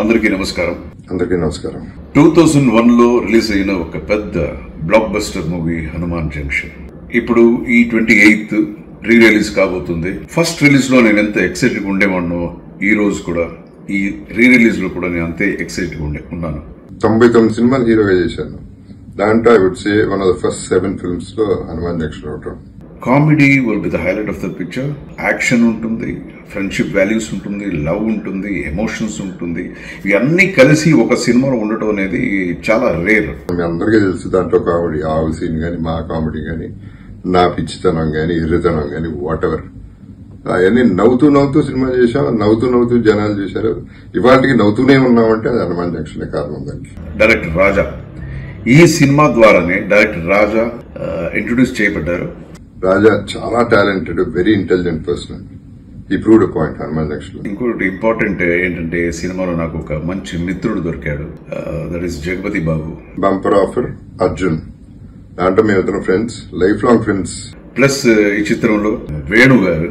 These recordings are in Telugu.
అందరికీ నమస్కారం. 2001 లో రిలీజ్ అయిన ఒక పెద్ద block buster movie Hanuman junction ఇప్పుడు ఈ 28th రీ రిలీజ్ కాబోతుంది. ఫస్ట్ రిలీజ్ లో నేను ఎంత ఎక్సైటెడ్ ఉండేవాడినో ఈ రోజు కూడా ఈ రీ రిలీజ్ లో కూడా నేను అంతే ఎక్సైటెడ్ ఉన్నాను. 99 సినిమాలు హీరోగా చేశాను. దాంట్లో I would say one of the first 7 films లో హనుమాన్ జంక్షన్ ఒకటి. Comedy will be the highlight of the picture. Action ఉంటుంది, ఫ్రెండ్షిప్ వాల్యూస్ ఉంటుంది, లవ్ ఉంటుంది, ఎమోషన్స్ ఉంటుంది. ఇవన్నీ కలిసి ఒక సినిమాలో ఉండటం అనేది చాలా రేర్. మీ అందరికీ తెలుసు దాంట్లో కామెడీ, ఆవు సీన్ గానీ, మా కామెడీ గానీ, నా పిచ్చితనం గానీ, ఇర్రితనం గానీ, వాట్ ఎవర్ అవన్నీ నవ్వుతూ సినిమా చేశాం. నవ్వుతూ జనాలు చేశారు. ఇవాళకి నవ్వుతూనే ఉన్నామంటే అది హనుమాన్ జంక్షన్ కారణం. దానికి డైరెక్టర్ రాజా, ఈ సినిమా ద్వారానే డైరెక్టర్ రాజా ఇంట్రొడ్యూస్ చేయబడ్డారు. రాజా చాలా టాలెంటెడ్, వెరీ ఇంటెలిజెంట్ పర్సన్. ఈ ప్రూవ్డ్ పాయింట్ హనుమాన్ జంక్షన్. ఇంకోటి ఇంపార్టెంట్ ఏంటంటే సినిమాలో నాకు ఒక మంచి మిత్రుడు దొరికాడు. That is Jagapathi Babu. Bumper offer Arjun. దాంట్లో మేమిద్దరం friends, life long friends. Plus ఈ చిత్రంలో వేణు గారు,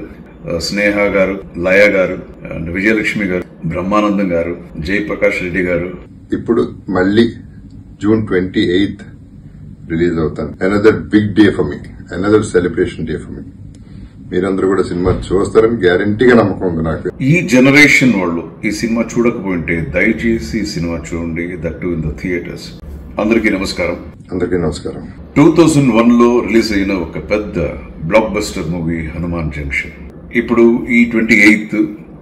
స్నేహ గారు, లయ గారు, అండ్ విజయలక్ష్మి గారు, బ్రహ్మానందం గారు, జయప్రకాష్ రెడ్డి గారు. ఇప్పుడు మళ్ళీ June 28th రిలీజ్ అవుతాను. Another big day for me, another celebration day for me. మీరందరూ కూడా సినిమా చూస్తారని గ్యారంటీగా నమ్మకం ఉంది నాకు. ఈ జనరేషన్ వాళ్ళు ఈ సినిమా చూడకపోయింటే దయచేసి ఈ సినిమా చూడండి, that to in the theatres. అందరికీ నమస్కారం. 2001 లో రిలీజ్ అయిన ఒక పెద్ద block buster movie Hanuman junction ఇప్పుడు ఈ 28th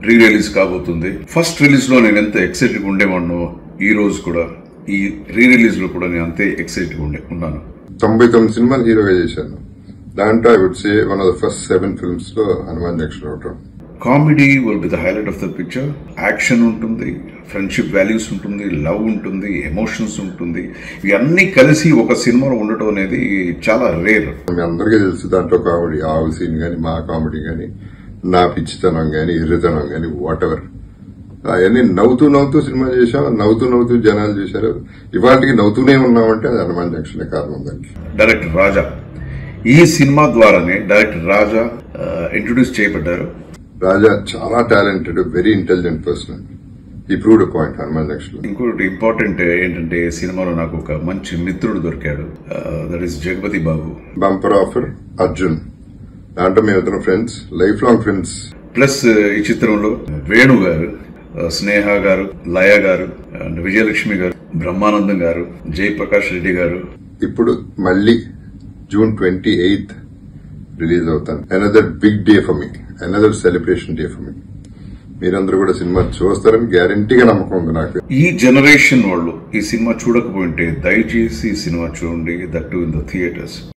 రీ రిలీజ్ కాబోతుంది. ఫస్ట్ రిలీజ్ లో నేను ఎంత ఎక్సైటెడ్ ఉండేవాడినో ఈ రోజు కూడా ఈ రీ రిలీజ్ లో కూడా నేను అంతే ఎక్సైటెడ్ ఉన్నాను. 99 సినిమాలు హీరోగా చేశాను. దాంట్లో I would say one of the first 7 films లో హనుమాన్ జంక్షన్ ఒకటి. Comedy will be the highlight of the picture. Action ఉంటుంది, ఫ్రెండ్షిప్ వాల్యూస్ ఉంటుంది, లవ్ ఉంటుంది, ఎమోషన్స్ ఉంటుంది. ఇవన్నీ కలిసి ఒక సినిమాలో ఉండటం అనేది చాలా రేర్. మీ అందరికీ తెలుసు దాంట్లో కామెడీ, ఆవు సీన్ గానీ, మా కామెడీ గానీ, నా పిచ్చితనం గానీ, ఇర్రితనం గానీ, వాట్ ఎవర్ అవన్నీ నవ్వుతూ సినిమా చేశాం. నవ్వుతూ జనాలు చేశారు. ఇవాళకి నవ్వుతూనే ఉన్నామంటే అది హనుమాన్ జంక్షన్ కారణం. దానికి డైరెక్టర్ రాజా, ఈ సినిమా ద్వారానే డైరెక్టర్ రాజా ఇంట్రొడ్యూస్ చేయబడ్డారు. రాజా చాలా టాలెంటెడ్, వెరీ ఇంటెలిజెంట్ పర్సన్. ఈ ప్రూవ్డ్ పాయింట్ హనుమాన్ జంక్షన్. ఇంకోటి ఇంపార్టెంట్ ఏంటంటే సినిమాలో నాకు ఒక మంచి మిత్రుడు దొరికాడు. That is Jagapathi Babu. Bumper offer Arjun. దాంట్లో మేమిద్దరం friends, life long friends. Plus ఈ చిత్రంలో వేణు గారు, స్నేహ గారు, లయ గారు, అండ్ విజయలక్ష్మి గారు, బ్రహ్మానందం గారు, జయప్రకాష్ రెడ్డి గారు. ఇప్పుడు మళ్ళీ June 28th రిలీజ్ అవుతాను. Another big day for me, another celebration day for me. మీరందరూ కూడా సినిమా చూస్తారని గ్యారంటీగా నమ్మకం ఉంది నాకు. ఈ జనరేషన్ వాళ్ళు ఈ సినిమా చూడకపోయింటే దయచేసి ఈ సినిమా చూడండి, that to in the theatres.